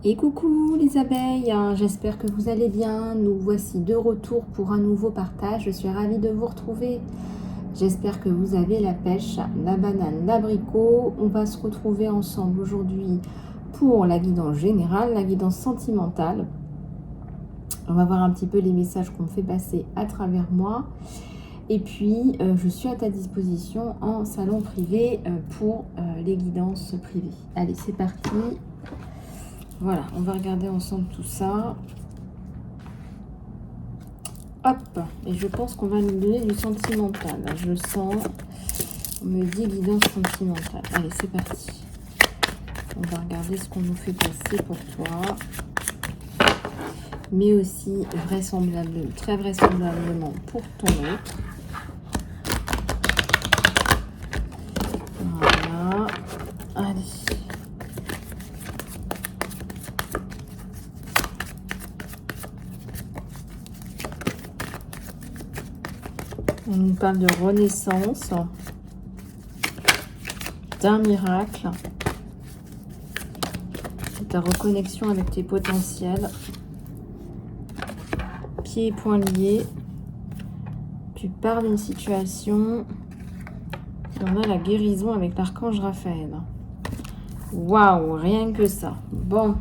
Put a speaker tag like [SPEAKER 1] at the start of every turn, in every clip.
[SPEAKER 1] Et coucou les abeilles, j'espère que vous allez bien. Nous voici de retour pour un nouveau partage. Je suis ravie de vous retrouver. J'espère que vous avez la pêche, la banane, l'abricot. On va se retrouver ensemble aujourd'hui pour la guidance générale, la guidance sentimentale. On va voir un petit peu les messages qu'on me fait passer à travers moi. Et puis, je suis à ta disposition en salon privé pour les guidances privées. Allez, c'est parti. Voilà, on va regarder ensemble tout ça. Hop, et je pense qu'on va nous donner du sentimental. Je sens, on me dit guidance sentimentale. Allez, c'est parti. On va regarder ce qu'on nous fait passer pour toi. Mais aussi, vraisemblablement, très vraisemblablement pour ton autre. Voilà. Allez. On nous parle de renaissance, d'un miracle, de ta reconnexion avec tes potentiels, pieds et poings liés. Tu pars d'une situation, et on a la guérison avec l'archange Raphaël. Waouh, rien que ça. Bon.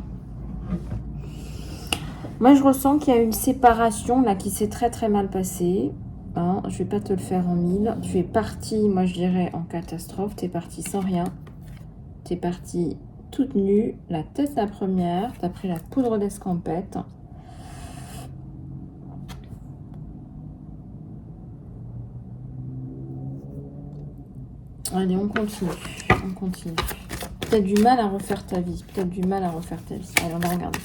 [SPEAKER 1] Moi, je ressens qu'il y a une séparation là qui s'est très très mal passée. Hein, je vais pas te le faire en mille. Tu es parti, moi je dirais en catastrophe. Tu es parti sans rien. Tu es parti toute nue, la tête à première. Tu as pris la poudre d'escampette. Allez, on continue. On continue. Peut-être du mal à refaire ta vie. Peut-être du mal à refaire ta vie. Allez, on va regarder.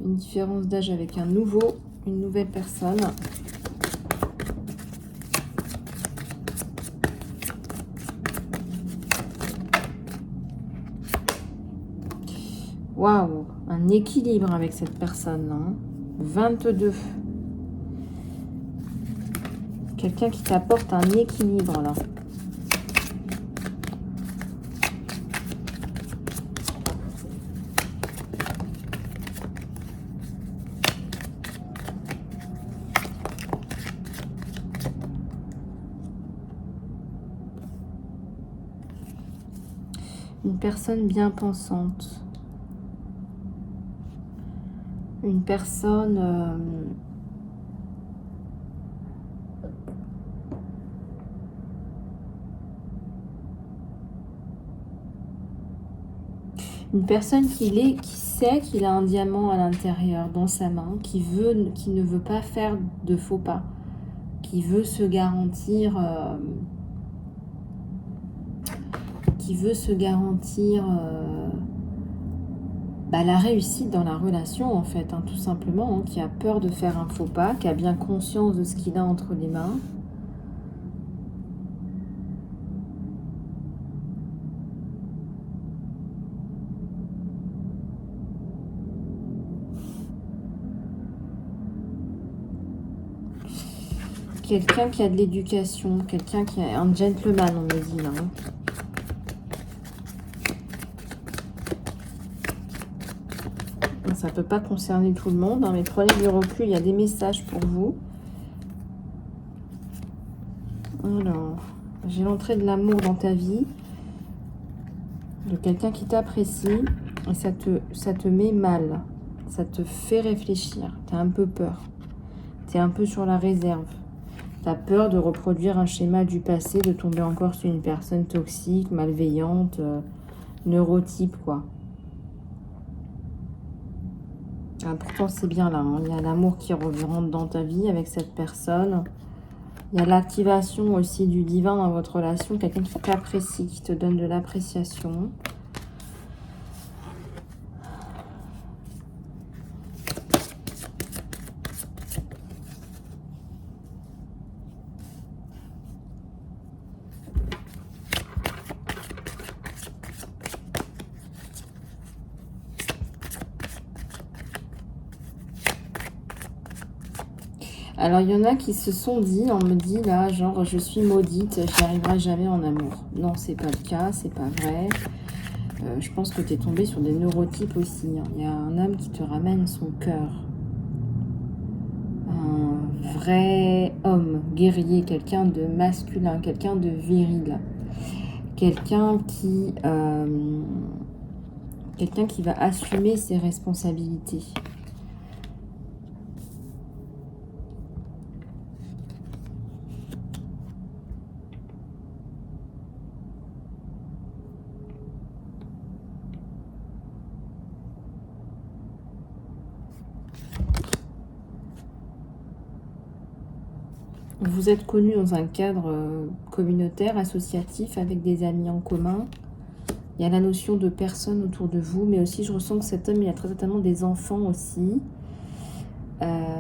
[SPEAKER 1] Une différence d'âge avec un nouveau, une nouvelle personne. Waouh, un équilibre avec cette personne-là. 22. Quelqu'un qui t'apporte un équilibre là. Une personne bien pensante. Une personne qui sait qu'il a un diamant à l'intérieur dans sa main, qui ne veut pas faire de faux pas, qui veut se garantir la réussite dans la relation en fait, hein, tout simplement, hein, qui a peur de faire un faux pas, qui a bien conscience de ce qu'il a entre les mains. Quelqu'un qui a de l'éducation, quelqu'un qui est un gentleman, on me dit là. Hein. Ça ne peut pas concerner tout le monde, hein, mais prenez du recul, il y a des messages pour vous. Alors, j'ai l'entrée de l'amour dans ta vie, de quelqu'un qui t'apprécie, et ça te met mal, ça te fait réfléchir, tu as un peu peur, tu es un peu sur la réserve. Tu as peur de reproduire un schéma du passé, de tomber encore sur une personne toxique, malveillante, neurotype, quoi. Ah, pourtant, c'est bien là. Hein. Il y a l'amour qui rentre dans ta vie avec cette personne. Il y a l'activation aussi du divin dans votre relation. Quelqu'un qui t'apprécie, qui te donne de l'appréciation. Alors, il y en a qui se sont dit, on me dit là, genre, je suis maudite, je n'y arriverai jamais en amour. Non, c'est pas le cas, c'est pas vrai. Je pense que tu es tombé sur des neurotypes aussi. Hein. Il y a un homme qui te ramène son cœur. Un vrai homme, guerrier, quelqu'un de masculin, quelqu'un de viril. Quelqu'un qui va assumer ses responsabilités. Vous êtes connu dans un cadre communautaire, associatif, avec des amis en commun. Il y a la notion de personnes autour de vous, mais aussi je ressens que cet homme, il a très certainement des enfants aussi. Alors,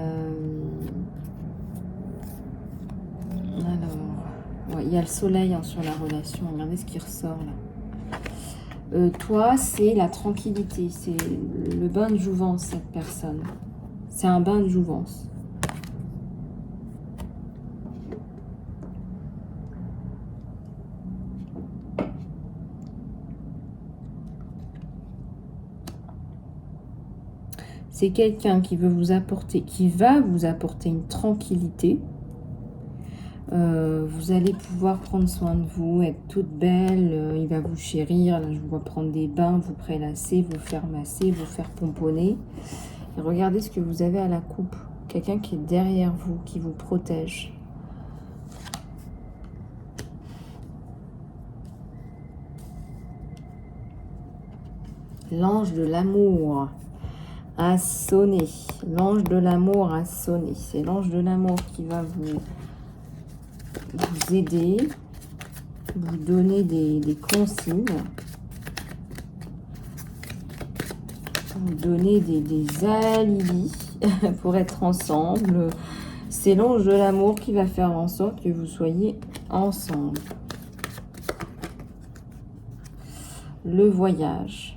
[SPEAKER 1] ouais, il y a le soleil hein, sur la relation. Regardez ce qui ressort là. Toi, c'est la tranquillité, c'est le bain de jouvence, cette personne. C'est un bain de jouvence. C'est quelqu'un qui veut vous apporter, qui va vous apporter une tranquillité. Vous allez pouvoir prendre soin de vous, être toute belle. Il va vous chérir. Là, je vous vois prendre des bains, vous prélasser, vous faire masser, vous faire pomponner. Et regardez ce que vous avez à la coupe. Quelqu'un qui est derrière vous, qui vous protège. L'ange de l'amour a sonné. L'ange de l'amour a sonné. C'est l'ange de l'amour qui va vous aider, vous donner des consignes, vous donner des alibis pour être ensemble. C'est l'ange de l'amour qui va faire en sorte que vous soyez ensemble. Le voyage.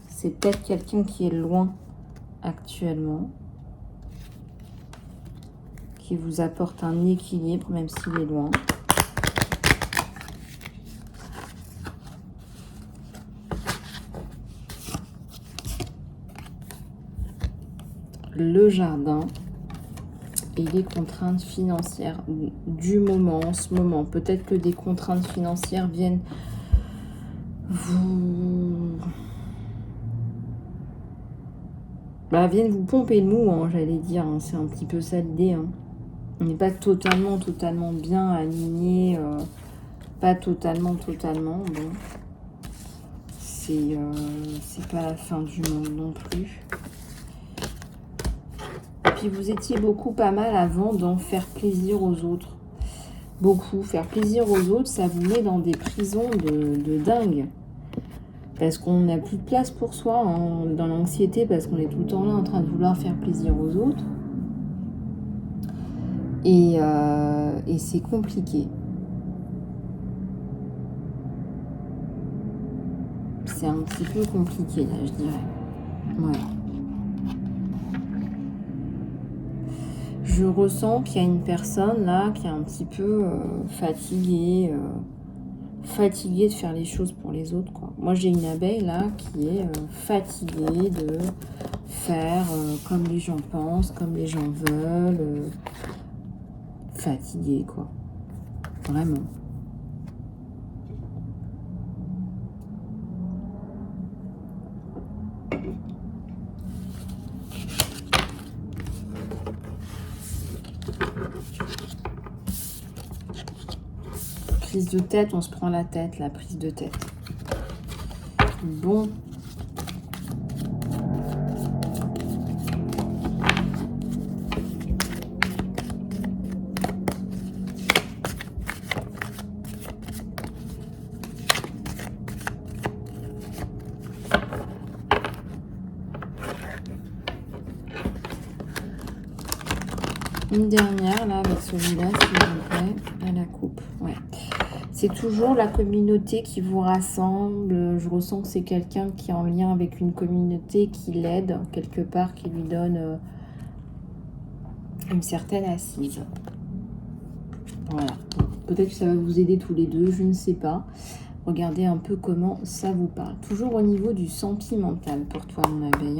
[SPEAKER 1] C'est peut-être quelqu'un qui est loin actuellement, qui vous apporte un équilibre, même s'il est loin. Le jardin et les contraintes financières du moment, en ce moment. Peut-être que des contraintes financières viennent viennent vous pomper le mou, hein, j'allais dire. Hein. C'est un petit peu ça l'idée. Hein. On n'est pas totalement bien aligné. Pas totalement. Bon. C'est pas la fin du monde non plus. Et puis vous étiez pas mal avant d'en faire plaisir aux autres. Beaucoup. Faire plaisir aux autres, ça vous met dans des prisons de dingue. Parce qu'on n'a plus de place pour soi hein, dans l'anxiété, parce qu'on est tout le temps là en train de vouloir faire plaisir aux autres. Et c'est compliqué. C'est un petit peu compliqué, là, je dirais. Ouais. Je ressens qu'il y a une personne, là, qui est un petit peu fatiguée de faire les choses pour les autres, quoi. Moi, j'ai une abeille, là, qui est fatiguée de faire comme les gens pensent, comme les gens veulent. Fatiguée, quoi. Vraiment. Prise de tête, on se prend la tête, la prise de tête. Bon. Une dernière, là, avec celui-là, s'il vous plaît, à la coupe. Ouais. C'est toujours la communauté qui vous rassemble. Je ressens que c'est quelqu'un qui est en lien avec une communauté qui l'aide, quelque part, qui lui donne une certaine assise. Voilà. Peut-être que ça va vous aider tous les deux, je ne sais pas. Regardez un peu comment ça vous parle. Toujours au niveau du sentimental pour toi, mon abeille.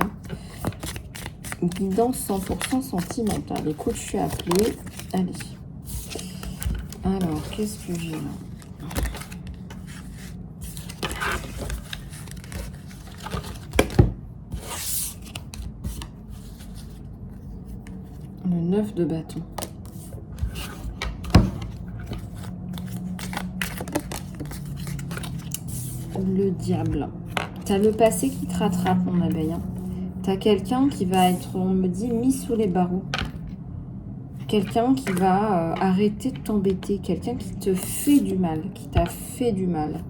[SPEAKER 1] Guidance 100% sentimentale. Écoute, je suis appelée. Allez. Alors, qu'est-ce que j'ai là? Le 9 de bâton. Le diable. T'as le passé qui te rattrape, mon abeille. T'as quelqu'un qui va être, on me dit, mis sous les barreaux. Quelqu'un qui va arrêter de t'embêter. Quelqu'un qui te fait du mal, qui t'a fait du mal.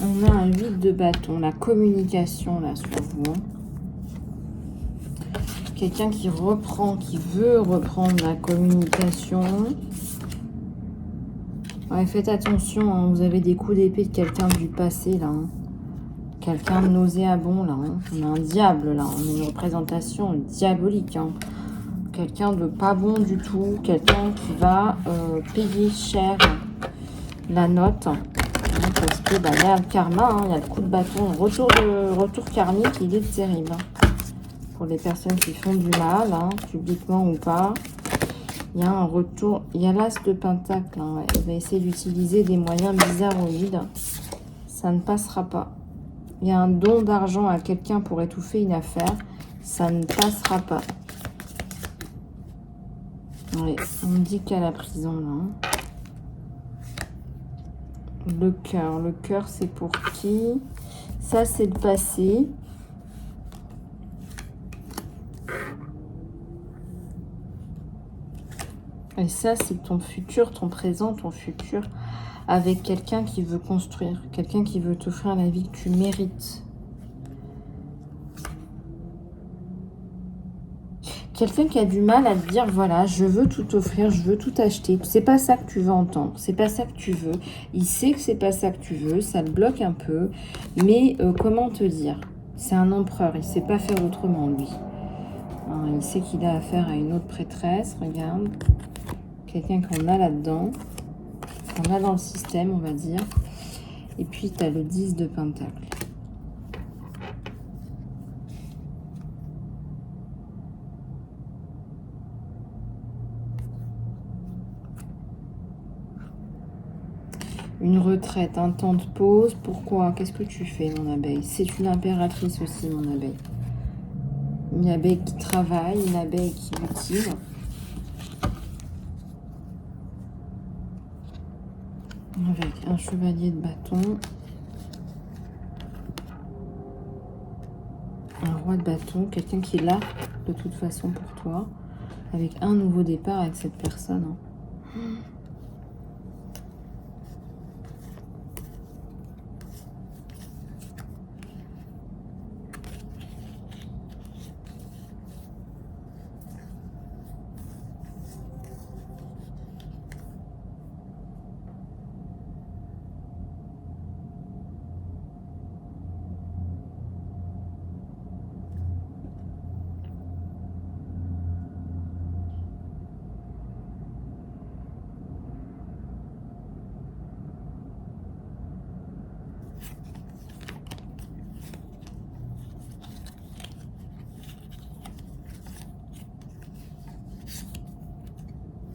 [SPEAKER 1] On a un 8 de bâton, la communication là sur vous. Quelqu'un qui reprend, qui veut reprendre la communication. Ouais, faites attention, hein, vous avez des coups d'épée de quelqu'un du passé là. Hein. Quelqu'un de nauséabond là. Hein. On a un diable là, on a une représentation diabolique. Hein. Quelqu'un de pas bon du tout, quelqu'un qui va payer cher la note. Parce que bah, il y a le karma, hein, il y a le coup de bâton, retour karmique, il est terrible. Hein. Pour les personnes qui font du mal, hein, publiquement ou pas, il y a un retour, il y a l'as de pentacle. Hein, ouais. Il va essayer d'utiliser des moyens bizarroïdes. Ça ne passera pas. Il y a un don d'argent à quelqu'un pour étouffer une affaire. Ça ne passera pas. Ouais, on me dit qu'à la prison, là. Hein. Le cœur, c'est pour qui? Ça, c'est le passé. Et ça, c'est ton futur, ton présent, ton futur, avec quelqu'un qui veut construire, quelqu'un qui veut t'offrir la vie que tu mérites. Quelqu'un qui a du mal à te dire, voilà, je veux tout offrir, je veux tout acheter. C'est pas ça que tu veux entendre, c'est pas ça que tu veux. Il sait que c'est pas ça que tu veux, ça le bloque un peu. Mais comment te dire? C'est un empereur, il sait pas faire autrement, lui. Hein, il sait qu'il a affaire à une autre prêtresse, regarde. Quelqu'un qu'on a là-dedans, qu'on a dans le système, on va dire. Et puis, tu as le 10 de pentacle. Une retraite, un temps de pause. Pourquoi? Qu'est-ce que tu fais, mon abeille? C'est une impératrice aussi, mon abeille. Une abeille qui travaille, une abeille qui cultive. Avec un chevalier de bâton. Un roi de bâton. Quelqu'un qui est là, de toute façon, pour toi. Avec un nouveau départ avec cette personne. Hein.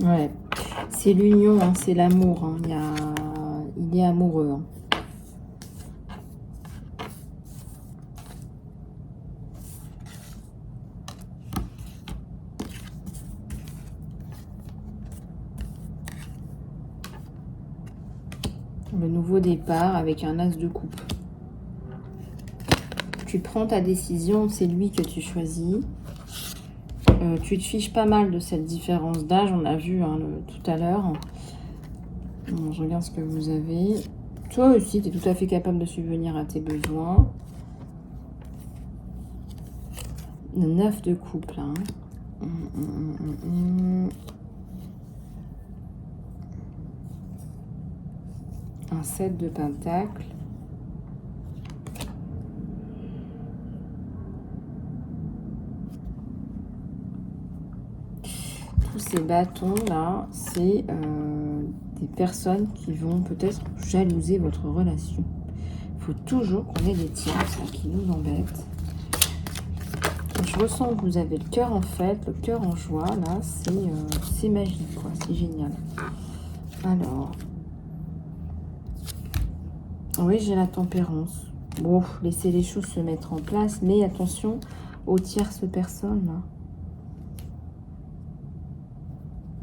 [SPEAKER 1] Ouais, c'est l'union, hein, c'est l'amour. Hein. Il est amoureux. Hein. Le nouveau départ avec un as de coupe. tu prends ta décision, c'est lui que tu choisis. Tu te fiches pas mal de cette différence d'âge, on l'a vu hein, tout à l'heure. Bon, je regarde ce que vous avez. Toi aussi, tu es tout à fait capable de subvenir à tes besoins. Le 9 de couple. Hein. Un 7 de pentacle. Tous ces bâtons là, c'est des personnes qui vont peut-être jalouser votre relation. Il faut toujours qu'on ait des tierces qui nous embêtent. Je ressens que vous avez le cœur en fête, le cœur en joie. Là, c'est magique, quoi. C'est génial. Alors, oui, j'ai la tempérance. Bon, laissez les choses se mettre en place, mais attention aux tierces personnes. Là.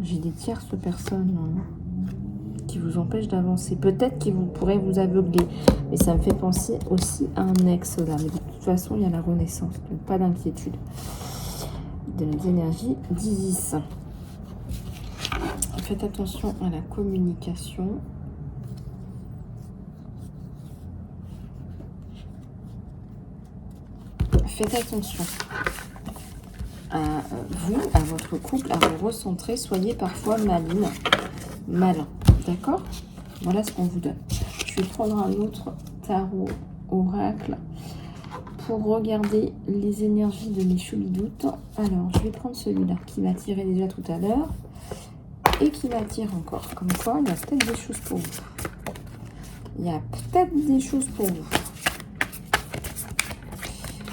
[SPEAKER 1] J'ai des tierces personnes qui vous empêchent d'avancer. Peut-être qu'ils pourraient vous aveugler, mais ça me fait penser aussi à un ex là. Mais de toute façon, il y a la renaissance, donc pas d'inquiétude. De les énergies d'Isis. Faites attention à la communication. Faites attention à vous, à votre couple, à vous recentrer. Soyez parfois malin. D'accord? Voilà ce qu'on vous donne. Je vais prendre un autre tarot oracle pour regarder les énergies de mes choubidoutes. Alors, je vais prendre celui-là qui m'a tiré déjà tout à l'heure et qui m'attire encore. Comme quoi, il y a peut-être des choses pour vous. Il y a peut-être des choses pour vous.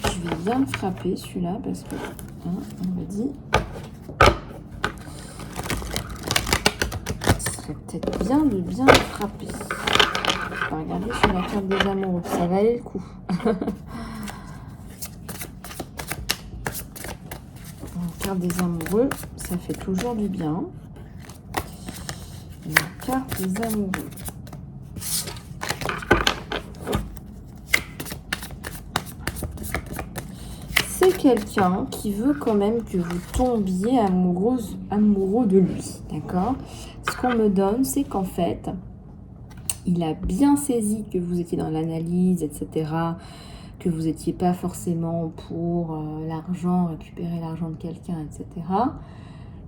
[SPEAKER 1] Je vais bien le frapper celui-là parce que, hein, on m'a dit, ce serait peut-être bien de bien le frapper. On va regarder sur la carte des amoureux, ça valait le coup. La carte des amoureux, ça fait toujours du bien. La carte des amoureux. C'est quelqu'un qui veut quand même que vous tombiez amoureux de lui, d'accord? Ce qu'on me donne, c'est qu'en fait, il a bien saisi que vous étiez dans l'analyse, etc., que vous n'étiez pas forcément pour l'argent, récupérer l'argent de quelqu'un, etc.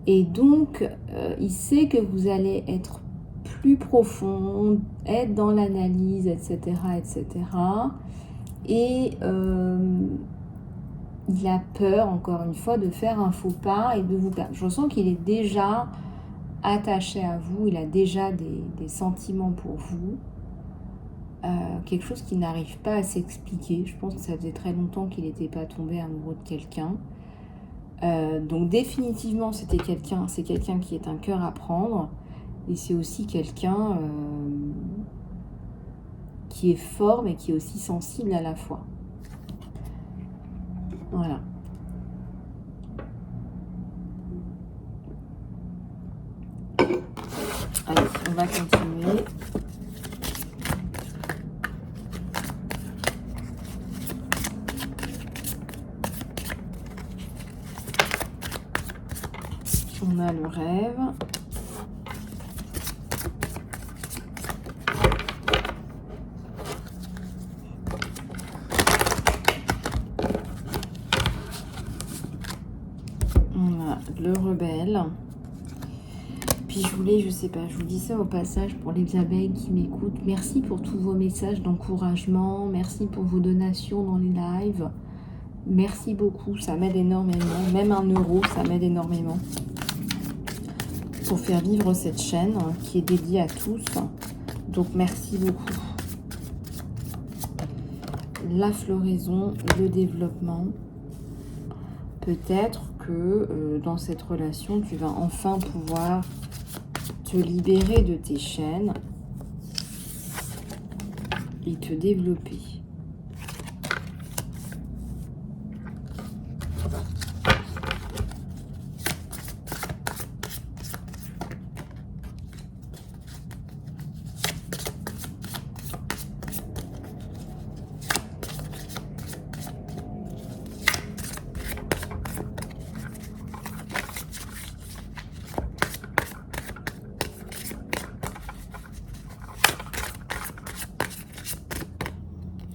[SPEAKER 1] Et donc, il sait que vous allez être plus profond, être dans l'analyse, etc., etc. Et il a peur, encore une fois, de faire un faux pas et de vous perdre. Je ressens qu'il est déjà attaché à vous, il a déjà des sentiments pour vous. Quelque chose qui n'arrive pas à s'expliquer. Je pense que ça faisait très longtemps qu'il n'était pas tombé amoureux de quelqu'un. Donc définitivement, c'est quelqu'un qui est un cœur à prendre. Et c'est aussi quelqu'un qui est fort, mais qui est aussi sensible à la fois. Voilà. Allez, on va continuer. On a le rêve. On a le rebelle. Puis je voulais, je sais pas, je vous dis ça au passage pour les abeilles qui m'écoutent. Merci pour tous vos messages d'encouragement. Merci pour vos donations dans les lives. Merci beaucoup, ça m'aide énormément. Même 1 euro, ça m'aide énormément. Pour faire vivre cette chaîne qui est dédiée à tous. Donc merci beaucoup. La floraison, le développement. Peut-être que dans cette relation, tu vas enfin pouvoir te libérer de tes chaînes et te développer.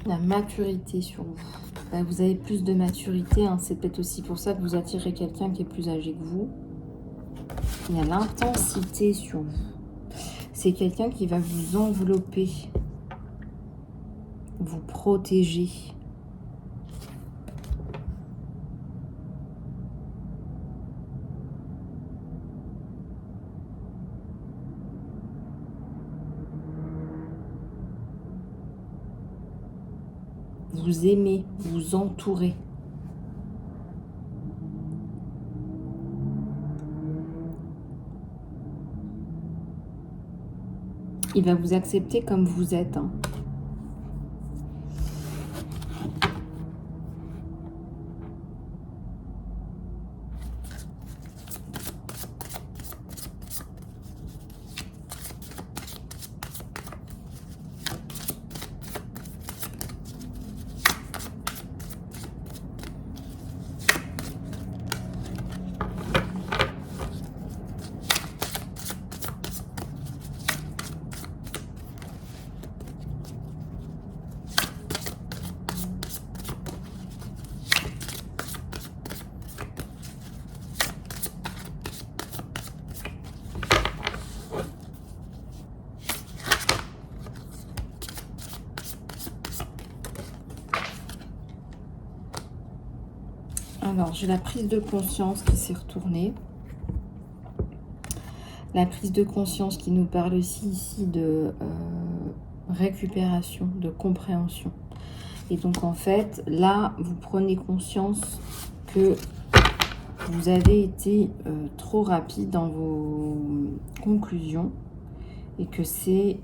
[SPEAKER 1] La maturité sur vous. Bah, vous avez plus de maturité, hein. C'est peut-être aussi pour ça que vous attirez quelqu'un qui est plus âgé que vous. Il y a l'intensité sur vous. C'est quelqu'un qui va vous envelopper, vous protéger. Vous aimez, vous entourer. Il va vous accepter comme vous êtes, hein. Alors, j'ai la prise de conscience qui s'est retournée. La prise de conscience qui nous parle aussi ici de récupération, de compréhension. Et donc, en fait, là, vous prenez conscience que vous avez été trop rapide dans vos conclusions et que c'est,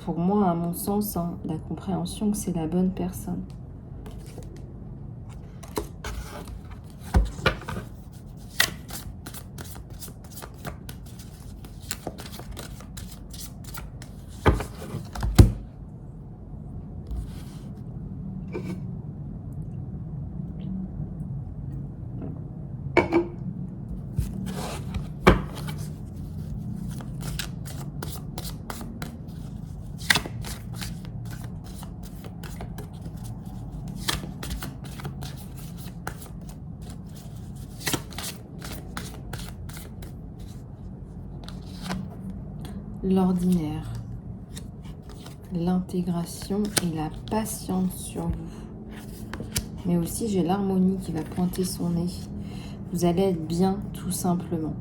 [SPEAKER 1] pour moi, à mon sens, hein, la compréhension que c'est la bonne personne. L'ordinaire, l'intégration et la patience sur vous. Mais aussi, j'ai l'harmonie qui va pointer son nez. Vous allez être bien, tout simplement.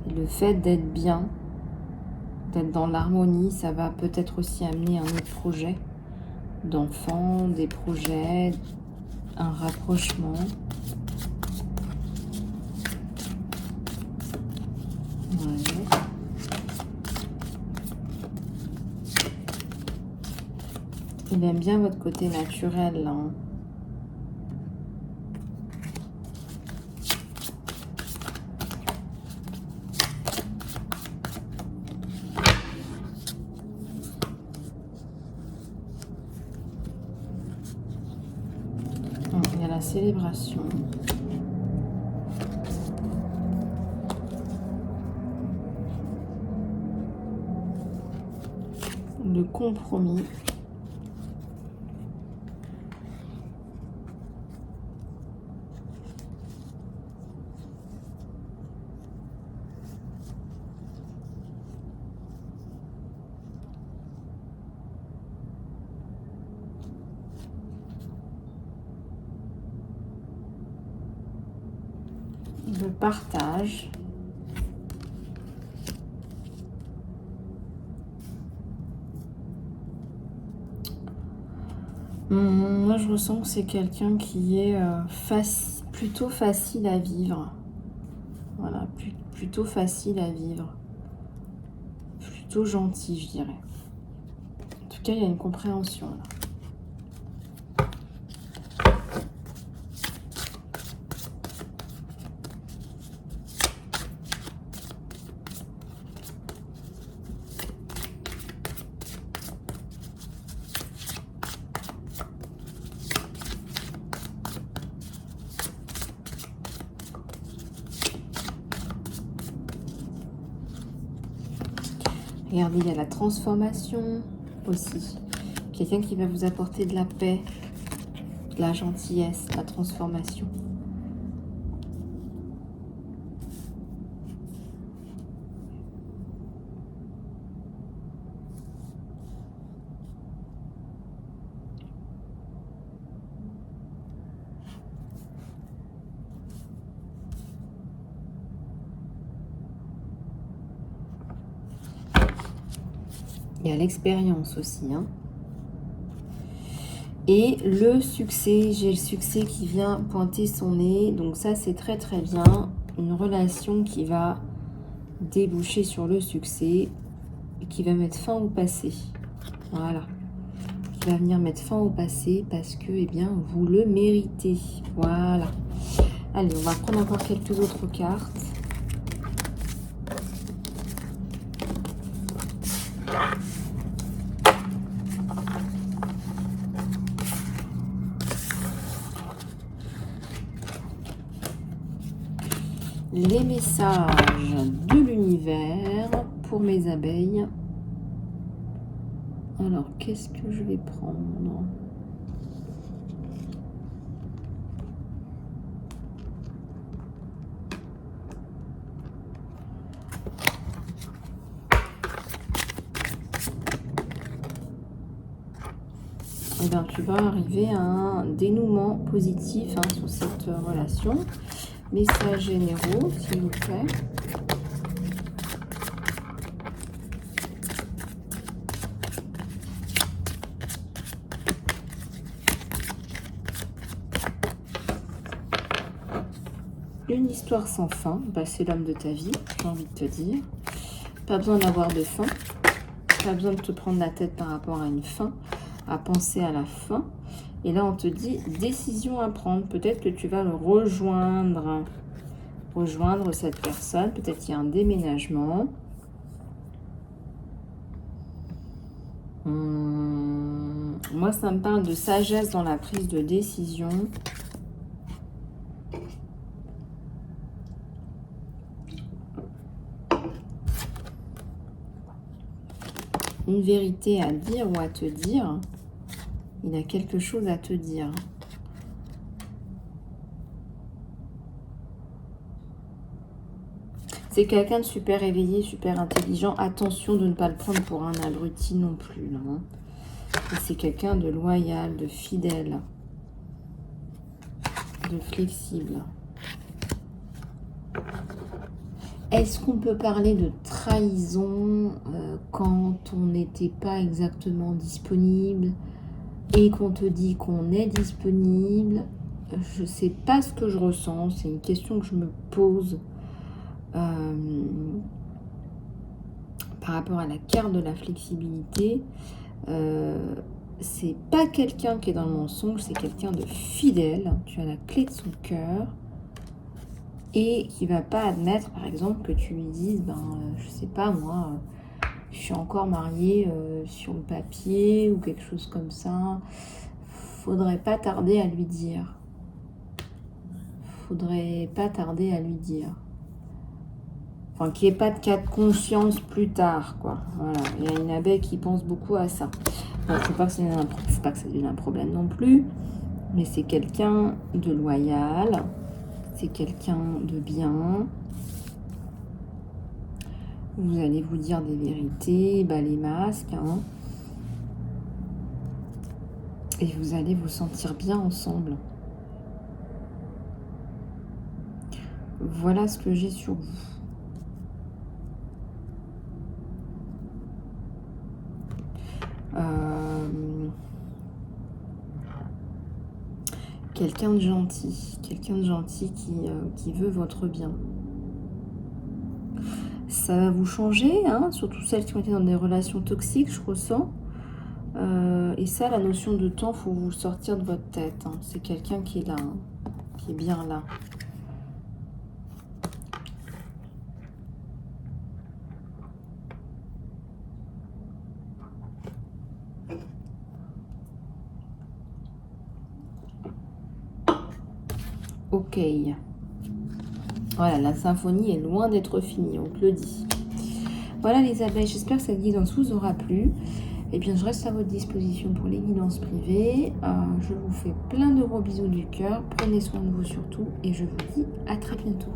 [SPEAKER 1] Et le fait d'être bien, d'être dans l'harmonie, ça va peut-être aussi amener un autre projet d'enfant, des projets, un rapprochement. Il aime bien votre côté naturel, là, hein. Il y a la célébration. Le compromis. Le partage. Moi, je ressens que c'est quelqu'un qui est plutôt facile à vivre. Voilà, plutôt facile à vivre. Plutôt gentil, je dirais. En tout cas, il y a une compréhension, là. Regardez, il y a la transformation aussi Quelqu'un qui va vous apporter de la paix, de la gentillesse, de la transformation. Il y a l'expérience aussi, hein. Et le succès, j'ai le succès qui vient pointer son nez. Donc ça, c'est très très bien. Une relation qui va déboucher sur le succès et qui va mettre fin au passé. Voilà. Qui va venir mettre fin au passé parce que, eh bien, vous le méritez. Voilà. Allez, on va prendre encore quelques autres cartes. Les messages de l'univers pour mes abeilles. Alors, qu'est-ce que je vais prendre? Eh bien, tu vas arriver à un dénouement positif hein, sur cette relation. Messages généraux, s'il vous plaît. Une histoire sans fin, bah, c'est l'homme de ta vie, j'ai envie de te dire. Pas besoin d'avoir de fin, pas besoin de te prendre la tête par rapport à une fin, à penser à la fin. Et là, on te dit décision à prendre. Peut-être que tu vas le rejoindre. Rejoindre cette personne. Peut-être qu'il y a un déménagement. Moi, ça me parle de sagesse dans la prise de décision. Une vérité à dire ou à te dire. Il a quelque chose à te dire. C'est quelqu'un de super éveillé, super intelligent. Attention de ne pas le prendre pour un abruti non plus. Hein. C'est quelqu'un de loyal, de fidèle, de flexible. Est-ce qu'on peut parler de trahison quand on n'était pas exactement disponible et qu'on te dit qu'on est disponible? Je ne sais pas ce que je ressens. C'est une question que je me pose par rapport à la carte de la flexibilité. C'est pas quelqu'un qui est dans le mensonge, c'est quelqu'un de fidèle. Tu as la clé de son cœur. Et qui va pas admettre, par exemple, que tu lui dises, je sais pas moi, je suis encore mariée sur le papier ou quelque chose comme ça. Faudrait pas tarder à lui dire. Faudrait pas tarder à lui dire. Enfin, qu'il n'y ait pas de cas de conscience plus tard, quoi. Voilà. Il y a une abeille qui pense beaucoup à ça. Bon, faut pas que ça devienne un problème non plus, mais c'est quelqu'un de loyal. C'est quelqu'un de bien. Vous allez vous dire des vérités, les masques. Hein. Et vous allez vous sentir bien ensemble. Voilà ce que j'ai sur vous. Quelqu'un de gentil qui veut votre bien. Ça va vous changer, hein, surtout celles qui ont été dans des relations toxiques, je ressens. Et ça, la notion de temps, il faut vous sortir de votre tête. Hein. C'est quelqu'un qui est là, hein, qui est bien là. Ok. Voilà, la symphonie est loin d'être finie, on te le dit. Voilà les abeilles, j'espère que cette guidance vous aura plu. Eh bien, je reste à votre disposition pour les guidances privées. Je vous fais plein de gros bisous du cœur. Prenez soin de vous surtout et je vous dis à très bientôt.